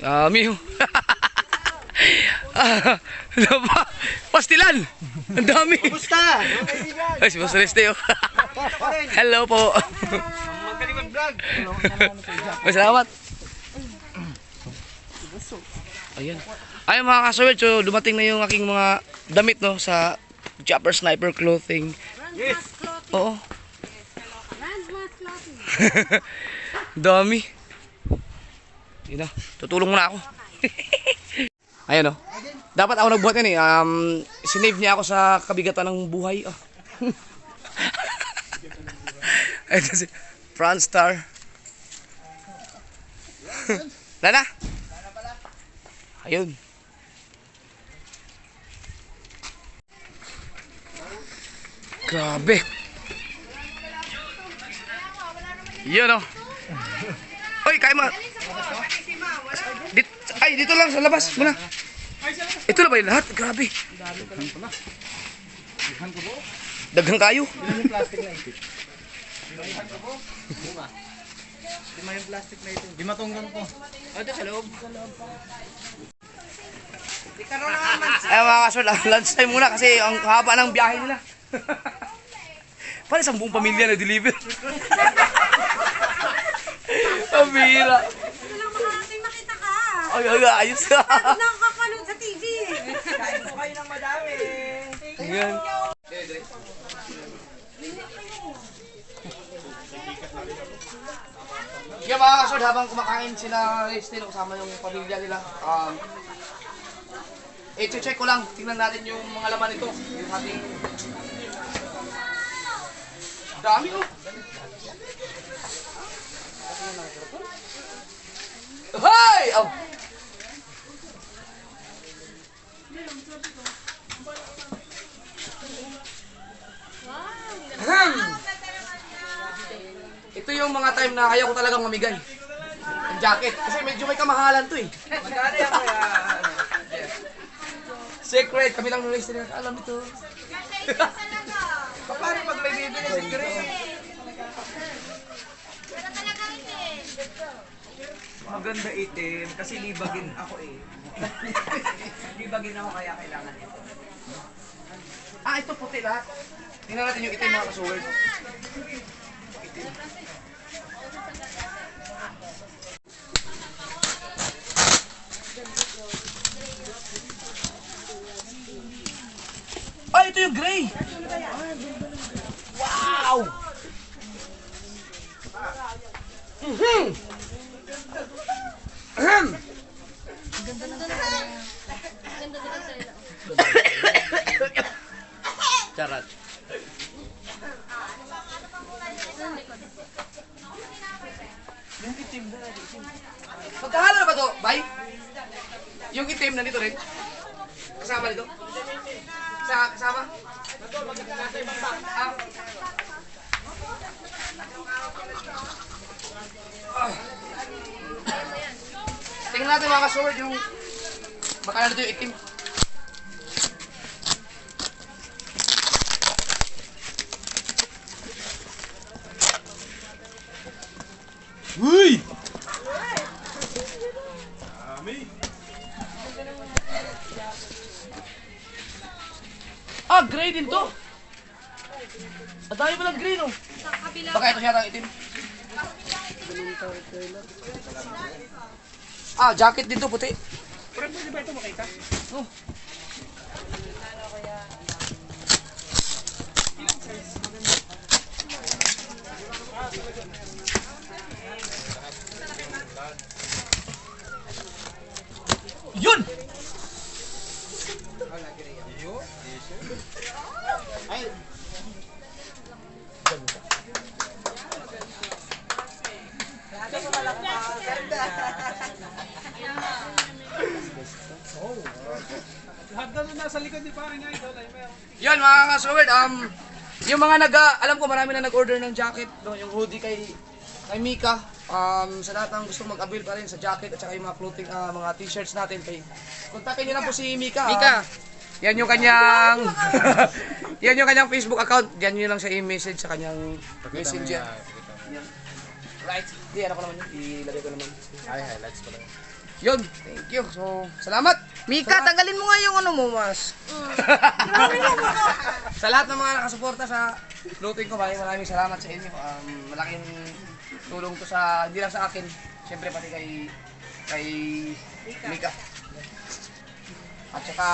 Miho. Pastilan! Ang dami! Kumusta? Ay, si Boss Reste, oh. Hello po. Magaling mag-vlog. Salamat. Ayan. Ayun mga kasuwed, so dumating na yung aking mga damit, no, sa Chopper Sniper Clothing. Yes. Oo. Dami. Yun na, tutulong muna ako. Ayan, oh. Dapat ako nagbuhat yan eh. Sinave niya ako sa kabigatan ng buhay. Oh. Ito si Franstar. Lana. Ayun. Grabe. Yun oh. Oy, kain mo. Dito lang sa labas muna. Ito na ba yung lahat? Grabe. Daghang kayo. Yung plastic na ito. Lima yung plastic na ito. Lima tonggang to. Ito sa loob. Ay mga kasol, lunch time muna kasi ang haba ng biyahe nila. Parang isang buong pamilya na deliver. Pamira. Ito lang makakating makita ka. Ay, ayos ka. Nakakapanood sa TV. Kain po kayo ng madami. Ayan. Kaya mga kasol, habang kumakain sila Restino kasama yung pamilya nila, check ko lang, tingnan natin yung mga laman nito. Yung ating dami oh. Hoy! Oh. Ito yung mga time na ayaw ko talagang mamigay. Ang jacket. Kasi medyo may kamahalan to eh. Magkano yan kuya? Secret. Kami lang nung nila alam ito. Paano pag may bibili si Grace? Maganda itim kasi libagin ako eh. Libagin ako kaya kailangan ito. Ito puti lahat. Tingnan natin yung itim mga kasuwerd. Itim. Ito yung gray. Wow! Charot. Yung itim na itim. Magkahalo na ba to, bay? Yung itim na dito rin? Kasama dito? Kasama? Tingnan natin mga ka-sword yung baka na dito yung itim. Uy! Gray din to. Ang dami palang gray, no? Baka ito siya ang itim. Jacket din to, puti. Pero pwede ba ito makita? Oh. Yun! Ay! Lahat na nasa likod ni paring idol ay meron. Yan mga ka-sword, yung mga alam ko marami na nag-order ng jacket, no, yung hoodie kay Mika. Sa lahat ng gusto mag-avail pa rin sa jacket at saka yung mga clothing, mga t-shirts natin, kontakin niyo lang po si Mika. Mika! Yan yung kanyang yan yung kanyang Facebook account. Yan niyo lang siya i-message sa kanyang messenger. Yan. Right. Di ano ko naman yun. Ilagay ko naman. Ay, highlights ko lang. Yun, thank you. So, salamat. Mika, tanggalin mo nga yung ano mo, mas. Sa lahat ng mga nakasuporta sa floating ko, maraming salamat sa inyo. Malaking tulong to sa, hindi lang sa akin, siyempre pati kay Mika. At saka,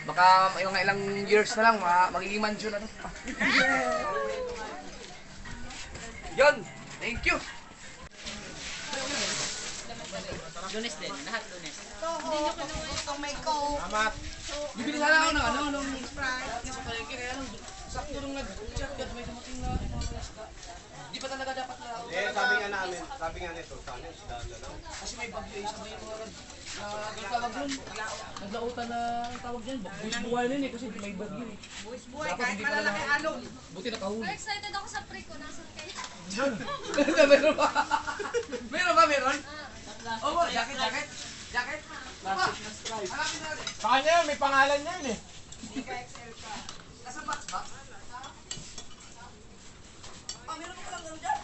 baka may mga ilang years na lang, magiging mansion na to. Yun, thank you. Lunes din, lahat lunes. Bibili sana ako ng nung Sprite sa palengke, kaya nung sakto nung nag-chat ka, may dumating na mga isda. Di pa talaga dapat na. Sabi nga nito, sana isda na lang. Kasi may bagyo eh, sabay yung mga nagtawag nun. Naglautan na ang tawag dyan. Buwis-buhay na yun eh, kasi may bagyo eh. Buhay, kahit malalaki alon. Buti nakahuli. Excited ako sa pre ko. Nasaan kayo? Meron ba? Meron ba? Meron? Oo, jacket. Jacket? Plastic na Sprite. Hanapin natin. Sa kanya, may pangalan niya yun eh. Nasa box ba? Ah, meron pa palang ganun dyan?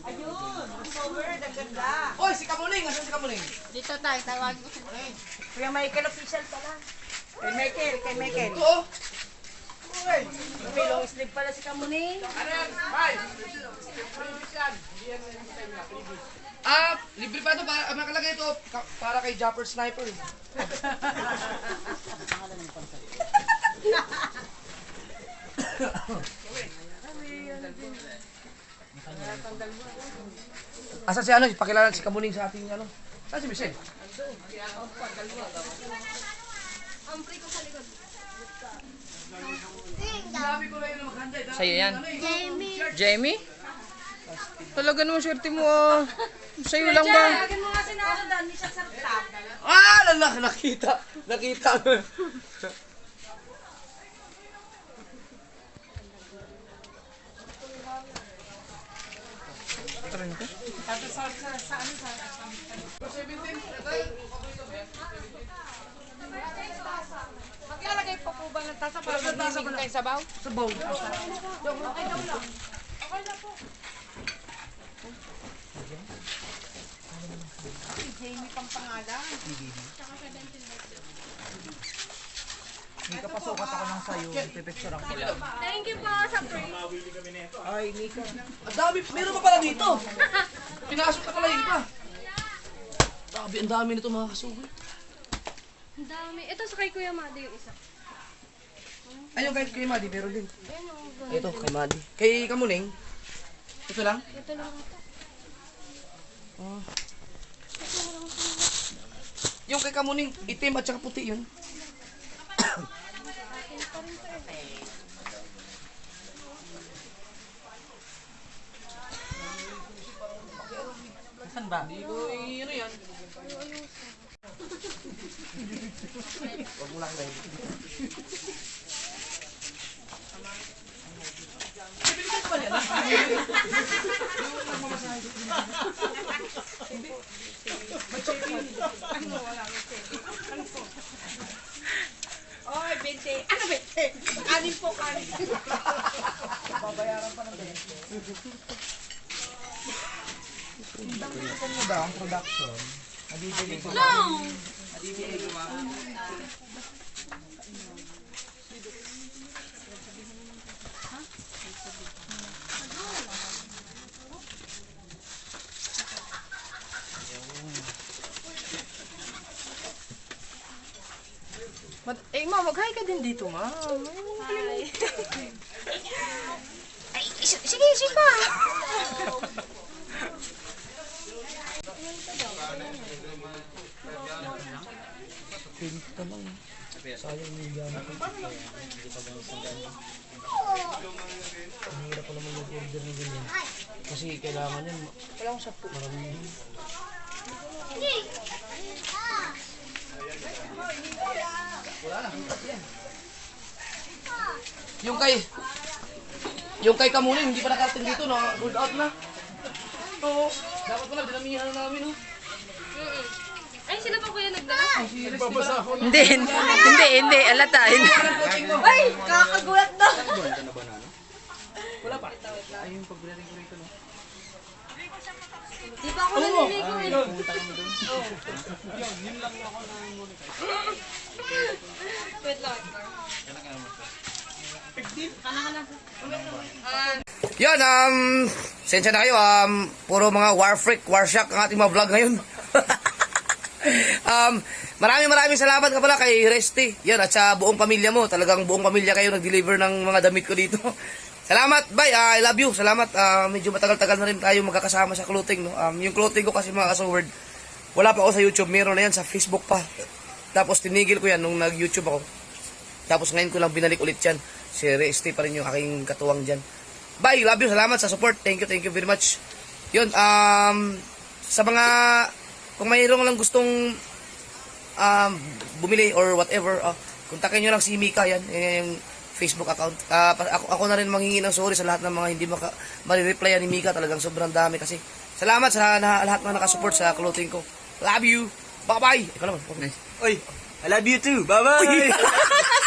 Ayun, cover, ang ganda. Oy, si Kamuning! Asan si Kamuning? Dito tayo. Tawagin ko siya. Kuya Michael official pala. Kay Michael. Oo. May long sleeve pala si Kamuning. Ano yan? Bye! Libre pa ito. Nakalagay ito para kay Japper Sniper. Asa si ano? Pakilala si Kamuning sa ating ano? Saan si Michelle? Ang pre ko sa likod. Sabi ko na yun maghanda. Sa'yo yan. Jamie. Jamie? Talaga naman swerte mo ah. Sa'yo lang ba? Lagyan mo nga si Nano doon, hindi siya sarap. Nakita. Nakita. Maglalagay pa po ba ng tasa para magmimig tayo sabaw? Sabaw. Jamie pang pangalan. Mika, pasukat ako ng sayo. Pipicture ko lang. Thank you po sa pre. Ay, Mika. Ang dami. Meron pa pala dito. Pinasok na pala yung iba. Grabe, ang dami nito mga kasugoy. Ang dami. Ito sa kay Kuya Madi yung isa. Ayun kahit kay Madi, meron din. Ayan yung Ito, kay Madi. Kay Kamuning. Ito lang. ito lang ito. Yung kay Kamuning, itim at saka puti yun. Saan ba? Hindi ko ano yan. Huwag mo lang dahil. Bilisan ko ba yan? Oy, 20. Ano 20? Anin po kanin. Babayaran pa ng ganyan. Ano ba ang production? Nabibili ko. Ma, mag-hi ka din dito, ma. Hi. Ay, sige pa. Pilit ka lang. Sayang yung gano'n. Ang hirap pala mag-order ng ganyan. Kasi kailangan yan. Wala akong sapo. Marami yun. Wala na. Yan. Yung kay Kamuning, hindi pa nakarating dito, no? Good out na. Oo. Dapat pala, dinamihan na namin, no? Ay, sila pa kuya nagdala? Hindi. Alata. Hindi. Ay, kakagulat na. Wala pa. ayun pag binating ko rito, no? Di ba ako naliligo eh? Pumunta kami doon. Wait lang. Yan, sensya na kayo, puro mga war freak, war shock ang ating mga vlog ngayon. Maraming salamat ka pala kay Resty. Yan, at sa buong pamilya mo. Talagang buong pamilya kayo nag-deliver ng mga damit ko dito. Salamat, bye. I love you. Salamat. Medyo matagal-tagal na rin tayo magkakasama sa clothing, no? Yung clothing ko kasi mga kasaward, wala pa ako sa YouTube. Meron na yan sa Facebook pa. Tapos tinigil ko yan nung nag-YouTube ako. Tapos ngayon ko lang binalik ulit yan. Si Resty pa rin yung aking katuwang dyan. Bye. Love you. Salamat sa support. Thank you very much. Yun, sa mga, kung mayroong lang gustong bumili or whatever, kontakin nyo lang si Mika, yan yung Facebook account. Ako na rin manghingi ng sorry sa lahat ng mga hindi marireplyan ni Mika. Talagang sobrang dami kasi. Salamat sa lahat na nakasupport sa clothing ko. Love you. Bye-bye. Ikaw naman. Okay. Oy, I love you too. Bye-bye!